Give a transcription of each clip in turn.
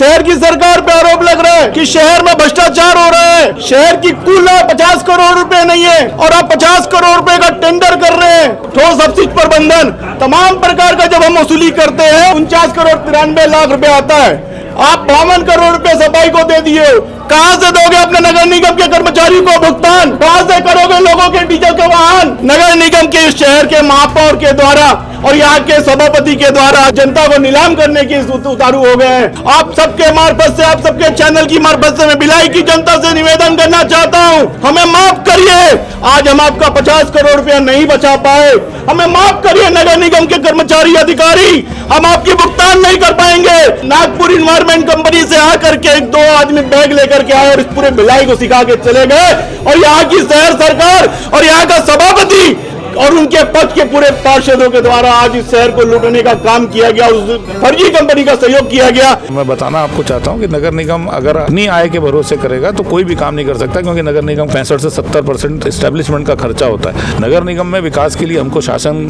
शहर की सरकार पे आरोप लग रहा है कि शहर में भ्रष्टाचार हो रहा है। शहर की कुल 50 करोड़ रुपए नहीं है और आप 50 करोड़ रुपए का टेंडर कर रहे हैं। ठोस अपशिष्ट प्रबंधन तमाम प्रकार का जब हम वसूली करते हैं 49 करोड़ 93 लाख रुपए आता है। आप 52 करोड़ रुपए सफाई को दे दिए। कहां से दोगे अपने नगर निगम के कर्मचारियों को भुगतान? कहां से करोगे लोगों के डीजल के वाहन? नगर निगम के शहर के महापौर के द्वारा और यहाँ के सभापति के द्वारा जनता को नीलाम करने की उतारू हो गए हैं। आप सबके मार्फत से, आप सबके चैनल की मार्फत से मैं भिलाई की जनता से निवेदन करना चाहता हूँ, हमें माफ करिए। आज हम आपका 50 करोड़ रुपया नहीं बचा पाए, हमें माफ करिए। नगर निगम के कर्मचारी अधिकारी, हम आपकी भुगतान नहीं कर पाएंगे। नागपुर इन्वायरमेंट कंपनी से आकर के 2 आदमी बैग लेकर के आए और इस पूरे भिलाई को सिखा के चले गए और यहाँ की शहर सरकार और यहाँ का सभापति और उनके पक्ष के पूरे पार्षदों के द्वारा आज इस शहर को लूटने का काम किया गया, उस फर्जी कंपनी का सहयोग किया गया। मैं बताना आपको चाहता हूं कि नगर निगम अगर अपनी आय के भरोसे करेगा तो कोई भी काम नहीं कर सकता, क्योंकि नगर निगम 65 से 70% एस्टेब्लिशमेंट का खर्चा होता है। नगर निगम में विकास के लिए हमको शासन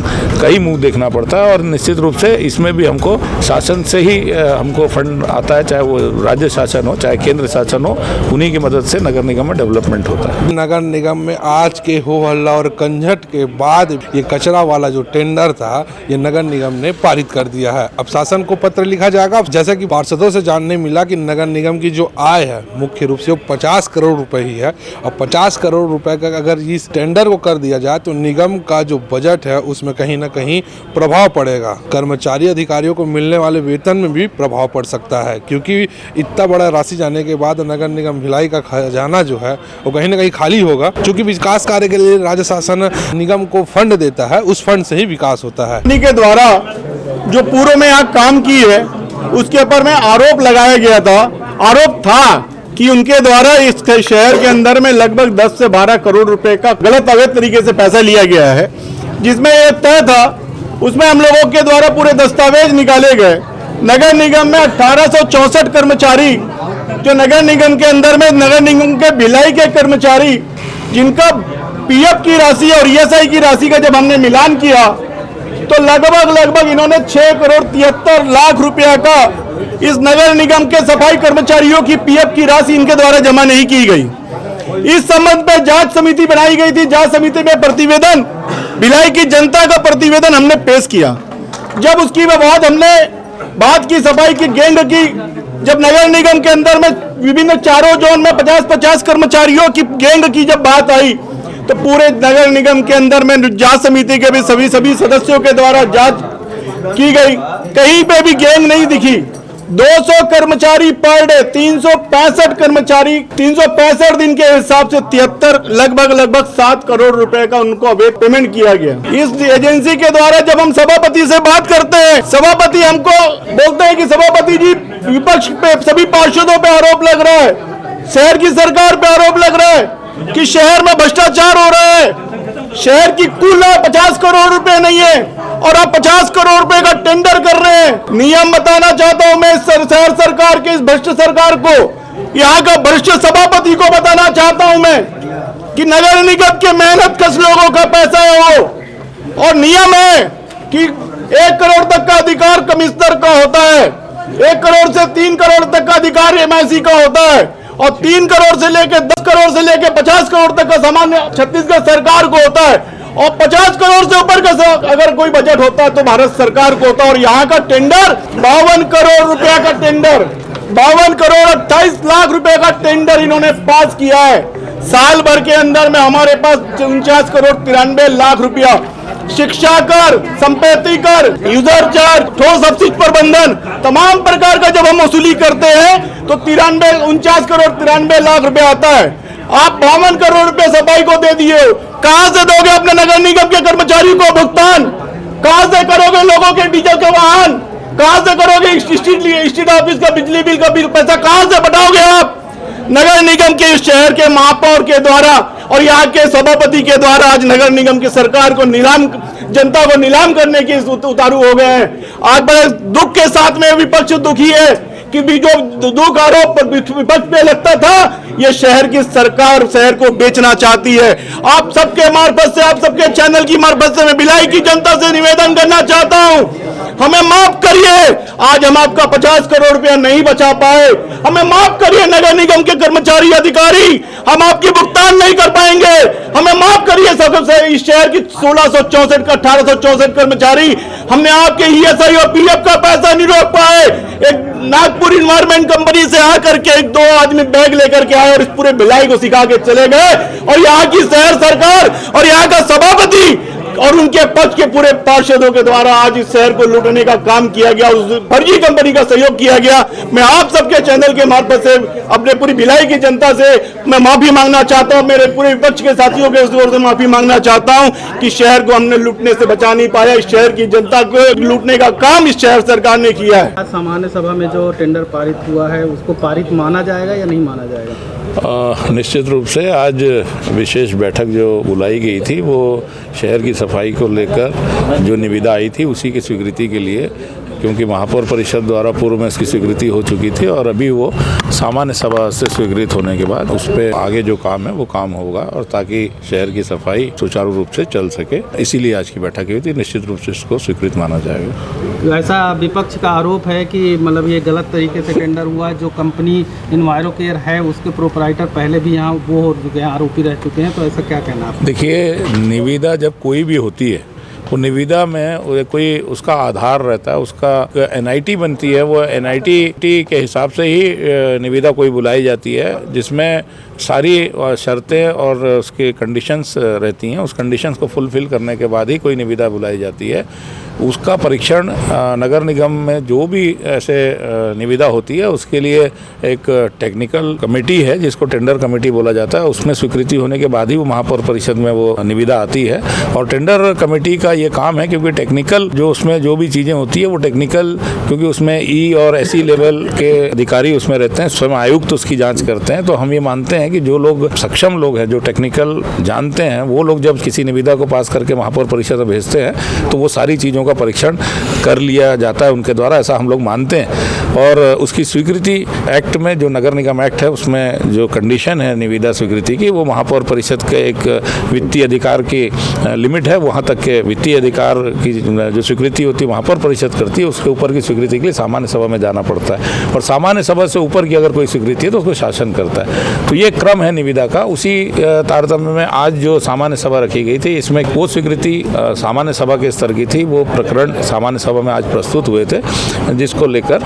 का ही मुंह देखना पड़ता है और निश्चित रूप से इसमें भी हमको शासन से ही हमको फंड आता है, चाहे वो राज्य शासन हो चाहे केंद्र शासन हो, उन्हीं की मदद से नगर निगम में डेवलपमेंट होता है। नगर निगम में आज के हो हल्ला और कंझट के बाद ये कचरा वाला जो टेंडर था ये नगर निगम ने पारित कर दिया है। अब शासन को पत्र लिखा जाएगा। जैसा कि पार्षदों से जानने मिला कि नगर निगम की जो आय है मुख्य रूप से वो 50 करोड़ रुपए ही है और 50 करोड़ रुपए का अगर इस टेंडर को कर दिया जाए तो निगम का जो बजट है उसमें कहीं ना कहीं प्रभाव पड़ेगा। कर्मचारी अधिकारियों को मिलने वाले वेतन में भी प्रभाव पड़ सकता है, क्योंकि इतना बड़ा राशि जाने के बाद नगर निगम भिलाई का खजाना जो है वो कहीं ना कहीं खाली होगा। क्योंकि विकास कार्य के लिए राज्य शासन निगम को फंड देता है, उस फंड से ही विकास होता है। के द्वारा जो पूर्व में यहाँ काम की है उसके ऊपर में आरोप लगाया गया था। आरोप था कि उनके द्वारा इस शहर के अंदर में लगभग 10 से 12 करोड़ रुपए का गलत अवैध तरीके से पैसा लिया गया है, जिसमें यह तय था। उसमें हम लोगों के द्वारा पूरे दस्तावेज निकाले गए। नगर निगम में 1864 कर्मचारी जो नगर निगम के अंदर में नगर निगम के भिलाई के कर्मचारी जिनका पीएफ की राशि और ईएसआई की राशि का जब हमने मिलान किया तो लगभग इन्होंने 6 करोड़ 73 लाख रुपया का इस नगर निगम के सफाई कर्मचारियों की पीएफ की राशि इनके द्वारा जमा नहीं की गई। इस संबंध में जांच समिति बनाई गई थी। जांच समिति में प्रतिवेदन, भिलाई की जनता का प्रतिवेदन हमने पेश किया। जब उसकी बाद हमने बात की सफाई की गैंग की, जब नगर निगम के अंदर में विभिन्न चारों जोन में 50-50 कर्मचारियों की गैंग की जब बात आई तो पूरे नगर निगम के अंदर में जांच समिति के भी सभी सदस्यों के द्वारा जांच की गई। कहीं पे भी गैंग नहीं दिखी। 200 कर्मचारी पर डे, 365 कर्मचारी 365 दिन के हिसाब से 73 लगभग 7 करोड़ रुपए का उनको अवैध पेमेंट किया गया। इस एजेंसी के द्वारा जब हम सभापति से बात करते हैं, सभापति हमको बोलते हैं कि सभापति जी विपक्ष पे सभी पार्षदों पे आरोप लग रहा है, शहर की सरकार पे आरोप लग रहा है कि शहर में भ्रष्टाचार हो रहा है। शहर की कुल 50 करोड़ रुपए नहीं है और आप 50 करोड़ रुपए का टेंडर कर रहे हैं। नियम बताना चाहता हूं मैं शहर सरकार के, इस भ्रष्ट सरकार को, यहाँ का भ्रष्ट सभापति को बताना चाहता हूं मैं कि नगर निगम के मेहनत कश लोगों का पैसा है वो, और नियम है कि 1 करोड़ तक का अधिकार कमिश्नर का होता है, 1 करोड़ से 3 करोड़ तक का अधिकार एमआईसी का होता है और 3 करोड़ से लेकर 10 करोड़ से लेकर 50 करोड़ तक का सामान्य छत्तीसगढ़ सरकार को होता है और 50 करोड़ से ऊपर का अगर कोई बजट होता है तो भारत सरकार को होता है। और यहाँ का टेंडर 52 करोड़ रुपया का टेंडर, 52 करोड़ 28 लाख रुपए का टेंडर इन्होंने पास किया है। साल भर के अंदर में हमारे पास 49 करोड़ 93 लाख रुपया शिक्षा कर, संपत्ति कर, यूजर चार्ज, ठोस अपशिष्ट प्रबंधन तमाम प्रकार का जब हम वसूली करते हैं तो 49 करोड़ 93 लाख रुपए आता है। आप 52 करोड़ रुपए सफाई को दे दिए। कहां से दोगे अपने नगर निगम के कर्मचारियों को भुगतान? कहां से करोगे लोगों के डीजल के वाहन? कहां से करोगे स्ट्रीट ऑफिस का बिजली बिल का पैसा कहां से बढ़ाओगे आप? नगर निगम के इस शहर के महापौर के द्वारा और यहाँ के सभापति के द्वारा आज नगर निगम की सरकार को जनता को नीलाम करने की उतारू हो गए हैं। आज बड़े दुख के साथ में विपक्ष दुखी है कि भी जो दुख आरोप विपक्ष पे लगता था, ये शहर की सरकार शहर को बेचना चाहती है। आप सबके मार्फत से, आप सबके चैनल की मार्फत से मैं भिलाई की जनता से निवेदन करना चाहता हूं, हमें माफ करिए। आज हम आपका 50 करोड़ रुपया नहीं बचा पाए, हमें माफ करिए। नगर निगम के कर्मचारी अधिकारी, हम आपकी भुगतान नहीं कर पाएंगे, हमें माफ करिए। सबसे इस शहर की 1664 का 1864 कर्मचारी, हमने आपके ईएसआई और पीएफ का पैसा नहीं रोक पाए। एक नागपुर इन्वायरमेंट कंपनी से आकर के 2 आदमी बैग लेकर के आए और इस पूरे भिलाई को सिखा के चले गए, और यहाँ की शहर सरकार और यहाँ का सभापति और उनके पक्ष के पूरे पार्षदों के द्वारा आज इस शहर को लूटने का काम किया गया, उस फर्जी कंपनी का सहयोग किया गया। मैं आप सबके चैनल के मार्फत से अपने पूरी भिलाई की जनता से मैं माफी मांगना चाहता हूं, मेरे पूरे विपक्ष के साथियों के ओर से माफी मांगना चाहता हूं कि शहर को हमने लूटने से बचा नहीं पाया। इस शहर की जनता को लूटने का काम इस शहर सरकार ने किया है। आज सामान्य सभा में जो टेंडर पारित हुआ है, उसको पारित माना जाएगा या नहीं माना जाएगा? निश्चित रूप से आज विशेष बैठक जो बुलाई गई थी वो शहर की सफाई को लेकर जो निविदा आई थी उसी की स्वीकृति के लिए, क्योंकि महापौर परिषद द्वारा पूर्व में इसकी स्वीकृति हो चुकी थी और अभी वो सामान्य सभा से स्वीकृत होने के बाद उस पर आगे जो काम है वो काम होगा, और ताकि शहर की सफाई सुचारू रूप से चल सके, इसीलिए आज की बैठक हुई थी। निश्चित रूप से इसको स्वीकृत माना जाएगा। ऐसा विपक्ष का आरोप है कि मतलब ये गलत तरीके से टेंडर हुआ है। जो कंपनी इन्वायरोकेयर है उसके प्रोपराइटर पहले भी यहाँ वो हो चुके हैं, आरोपी रह चुके हैं, तो ऐसा क्या कहना आप? देखिए, निविदा जब कोई भी होती है, वो निविदा में कोई उसका आधार रहता है, उसका एनआईटी बनती है, वो एनआईटी के हिसाब से ही निविदा कोई बुलाई जाती है, जिसमें सारी शर्तें और उसके कंडीशंस रहती हैं। उस कंडीशंस को फुलफिल करने के बाद ही कोई निविदा बुलाई जाती है। उसका परीक्षण नगर निगम में जो भी ऐसे निविदा होती है उसके लिए एक टेक्निकल कमेटी है जिसको टेंडर कमेटी बोला जाता है, उसमें स्वीकृति होने के बाद ही वो महापौर परिषद में वो निविदा आती है। और टेंडर कमेटी का ये काम है, क्योंकि टेक्निकल जो उसमें जो भी चीज़ें होती है वो टेक्निकल, क्योंकि उसमें ई और एसई लेवल के अधिकारी उसमें रहते हैं, स्वयं आयुक्त उसकी जाँच करते हैं। तो हम ये मानते हैं कि जो लोग सक्षम लोग हैं, जो टेक्निकल जानते हैं, वो लोग जब किसी निविदा को पास करके महापौर परिषद में भेजते हैं तो वो सारी चीज़ों का परीक्षण कर लिया जाता है उनके द्वारा, ऐसा हम लोग मानते हैं। और उसकी स्वीकृति एक्ट में, जो नगर निगम एक्ट है, उसमें जो कंडीशन है निविदा स्वीकृति की, वो महापौर परिषद के एक वित्तीय अधिकार की लिमिट है, वहाँ तक के वित्तीय अधिकार की जो स्वीकृति होती है महापौर परिषद करती है, उसके ऊपर की स्वीकृति के लिए सामान्य सभा में जाना पड़ता है। और सामान्य सभा से ऊपर की अगर कोई स्वीकृति है तो उसको शासन करता है। तो ये क्रम है निविदा का। उसी तारतम्य में आज जो सामान्य सभा रखी गई थी, इसमें वो स्वीकृति सामान्य सभा के स्तर की थी, वो प्रकरण सामान्य सभा में आज प्रस्तुत हुए थे, जिसको लेकर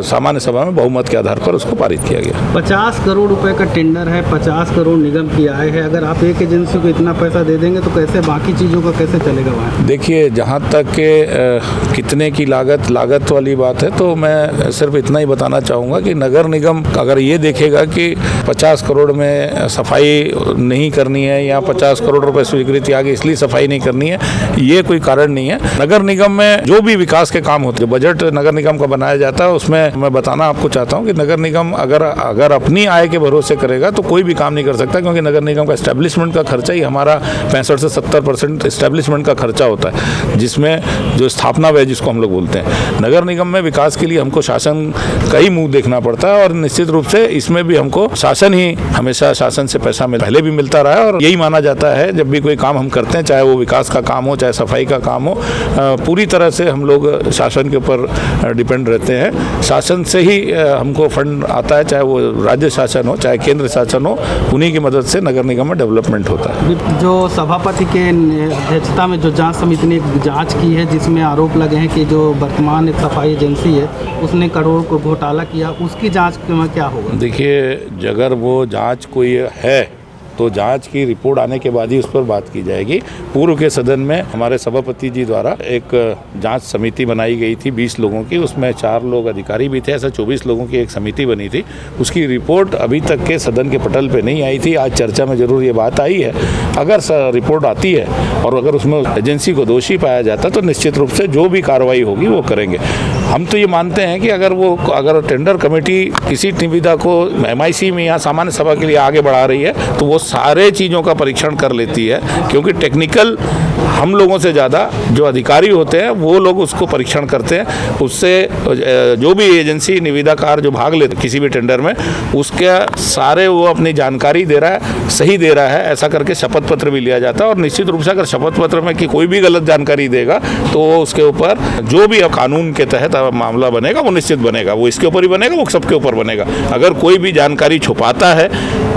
सामान्य सभा में बहुमत के आधार पर उसको पारित किया गया। 50 करोड़ रुपए का टेंडर है, 50 करोड़ निगम की आय है। अगर आप एक एजेंसी को इतना पैसा दे देंगे तो कैसे बाकी चीज़ों का कैसे चलेगा वहाँ? देखिए, जहाँ तक के कितने की लागत वाली बात है, तो मैं सिर्फ इतना ही बताना चाहूँगा कि नगर निगम अगर ये देखेगा कि 50 करोड़ में सफाई नहीं करनी है या 50 करोड़ रुपए स्वीकृति आ गई इसलिए सफाई नहीं करनी है, ये कोई कारण नहीं है। नगर निगम में जो भी विकास के काम होते हैं, बजट नगर निगम का बनाया जाता है, उसमें मैं बताना आपको चाहता हूँ कि नगर निगम अगर अपनी आय के भरोसे करेगा तो कोई भी काम नहीं कर सकता, क्योंकि नगर निगम का एस्टेब्लिशमेंट का खर्चा ही हमारा 65 से 70% एस्टेब्लिशमेंट का खर्चा होता है, जिसमें जो स्थापना व्यय जिसको हम लोग बोलते हैं। नगर निगम में विकास के लिए हमको शासन का ही मुँह देखना पड़ता है, और निश्चित रूप से इसमें भी हमको शासन ही हमेशा शासन से पैसा पहले भी मिलता रहा है। और यही माना जाता है जब भी कोई काम हम करते हैं, चाहे वो विकास का काम हो चाहे सफाई का काम हो, पूरी तरह से हम लोग शासन के ऊपर डिपेंड रहते हैं। शासन से ही हमको फंड आता है, चाहे वो राज्य शासन हो चाहे केंद्र शासन हो, उन्हीं की मदद से नगर निगम में डेवलपमेंट होता है। जो सभापति के अध्यक्षता में जो जांच समिति ने एक जांच की है, जिसमें आरोप लगे हैं कि जो वर्तमान एक सफाई एजेंसी है उसने करोड़ को घोटाला किया, उसकी जांच में क्या होगा? देखिए, अगर वो जांच कोई है तो जांच की रिपोर्ट आने के बाद ही उस पर बात की जाएगी। पूर्व के सदन में हमारे सभापति जी द्वारा एक जांच समिति बनाई गई थी 20 लोगों की, उसमें 4 लोग अधिकारी भी थे, ऐसा 24 लोगों की एक समिति बनी थी। उसकी रिपोर्ट अभी तक के सदन के पटल पे नहीं आई थी। आज चर्चा में जरूर ये बात आई है। अगर रिपोर्ट आती है और अगर उसमें एजेंसी को दोषी पाया जाता है तो निश्चित रूप से जो भी कार्रवाई होगी वो करेंगे। हम तो ये मानते हैं कि अगर टेंडर कमेटी किसी निविदा को MIC में या सामान्य सभा के लिए आगे बढ़ा रही है तो वो सारे चीज़ों का परीक्षण कर लेती है, क्योंकि टेक्निकल हम लोगों से ज़्यादा जो अधिकारी होते हैं वो लोग उसको परीक्षण करते हैं। उससे जो भी एजेंसी निविदाकार जो भाग लेते किसी भी टेंडर में, उसके सारे वो अपनी जानकारी दे रहा है, सही दे रहा है, ऐसा करके शपथ पत्र भी लिया जाता है। और निश्चित रूप से अगर शपथ पत्र में कि कोई भी गलत जानकारी देगा तो उसके ऊपर जो भी कानून के तहत मामला बनेगा वो निश्चित बनेगा, वो इसके ऊपर ही बनेगा, वो सबके ऊपर बनेगा। अगर कोई भी जानकारी छुपाता है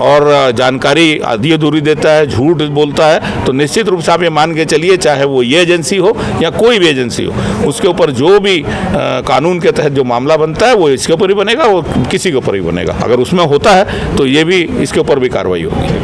और जानकारी आधी अधूरी देता है, झूठ बोलता है, तो निश्चित रूप से आप ये मान के चलिए, चाहे वो ये एजेंसी हो या कोई भी एजेंसी हो, उसके ऊपर जो भी कानून के तहत जो मामला बनता है वो इसके ऊपर ही बनेगा, वो किसी के ऊपर ही बनेगा। अगर उसमें होता है तो ये भी इसके ऊपर भी कार्रवाई होगी।